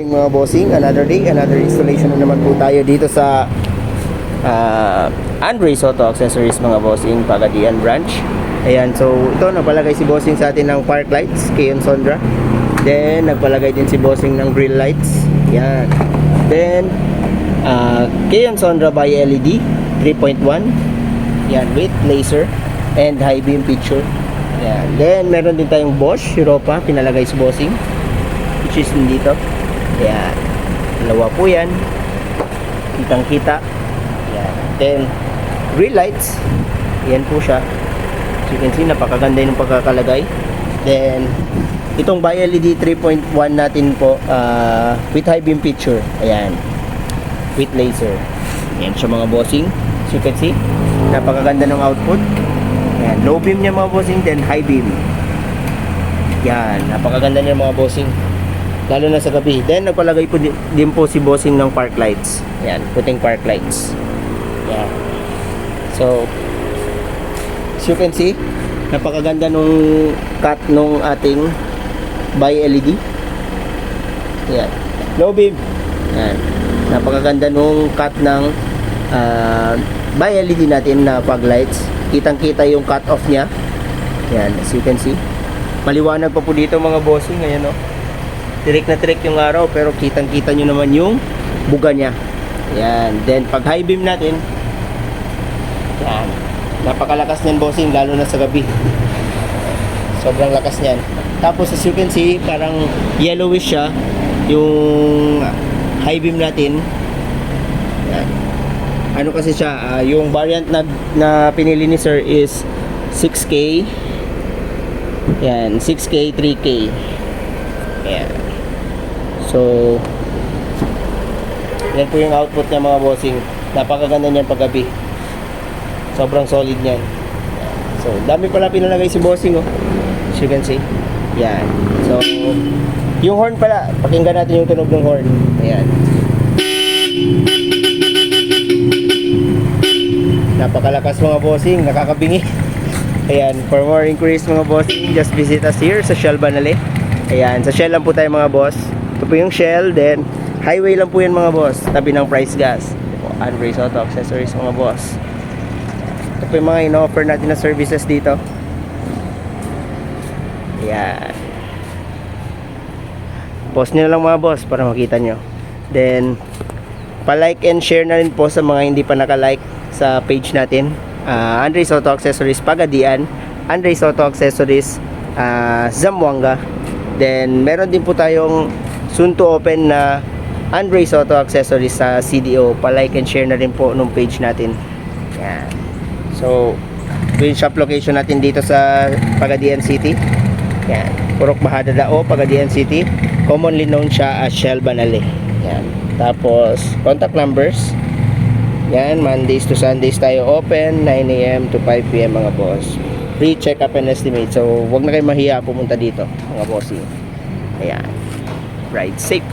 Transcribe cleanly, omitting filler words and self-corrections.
Mga bossing, another day, another installation na naman po tayo dito sa Andres Auto Accessories mga bossing, Pagadian branch. Ayan, so ito nagpalagay si bossing sa atin ng park lights, Kion Sondra. Then nagpalagay din si bossing ng grill lights. Ayan. Then Kion Sondra by LED 3.1. Ayan, with laser and high beam picture. Ayan. Then meron din tayong Bosch Europa pinalagay si bossing, which is dito. Ayan, dalawa po yan, kitang kita. Ayan. Then grill lights, yan po siya. As you can see, napakaganda yung pagkakalagay. Then itong by LED 3.1 natin po, with high beam picture. Ayan, with laser. Ayan siya mga bossing. As you can see, napakaganda ng output. Ayan, low beam niya mga bossing, then high beam. Yan, napakaganda niya mga bossing, lalo na sa gabi. Then nagpalagay po din po si bossing ng park lights. Ayan, puting park lights. Ayan. So as you can see, napakaganda nung cut nung ating by LED. Ayan, low beam. Ayan, napakaganda nung cut ng by LED natin na fog lights. Kitang kita yung cut off nya. Ayan, as you can see, maliwanag pa po dito mga bossing. Ayan o, tirik na tirik yung araw, pero kitang kita nyo naman yung buga nya. Ayan, then pag high beam natin, ayan, napakalakas nyan bossing, lalo na sa gabi. Sobrang lakas nyan. Tapos as you can see, parang yellowish siya yung high beam natin. Ayan. Ano kasi siya, yung variant na pinili ni sir is 6K. Ayan, 6K, 3K. Ayan. So yan po yung output niya mga bossing. Napakaganda niyan paggabi. Sobrang solid niyan. So dami pala pinalagay si bossing oh. As you can see. Yan. So yung horn pala, pakinggan natin yung tunog ng horn. Ayan. Napakalakas mga bossing, nakakabingi. Ayan, for more inquiries mga bossing, just visit us here sa Shell Banale. Ayan, sa Shell lang po tayo mga boss. Ito po yung Shell, then highway lang po yan mga boss, tabi ng Price Gas. Andres Auto Accessories mga boss. Ito po yung mga in-offer natin na services dito. Ayan, post nyo na lang mga boss para makita nyo. Then pa-like and share na rin po sa mga hindi pa naka-like sa page natin, Andres Auto Accessories Pagadian, Andres Auto Accessories Zamboanga. Then meron din po tayong soon to open na Andres Auto Accessories sa CDO. Pa-like and share na rin po nung page natin. Yan. So yung shop location natin dito sa Pagadian City. Yan, Purok Bahada Dao, Pagadian City. Commonly known siya as Shell Banale. Yan. Tapos contact numbers. Yan, Mondays to Sundays tayo open, 9 AM to 5 PM mga boss. Free check up and estimate. So wag na kayo mahiya pumunta dito mga bossing. Ayan, ride safe.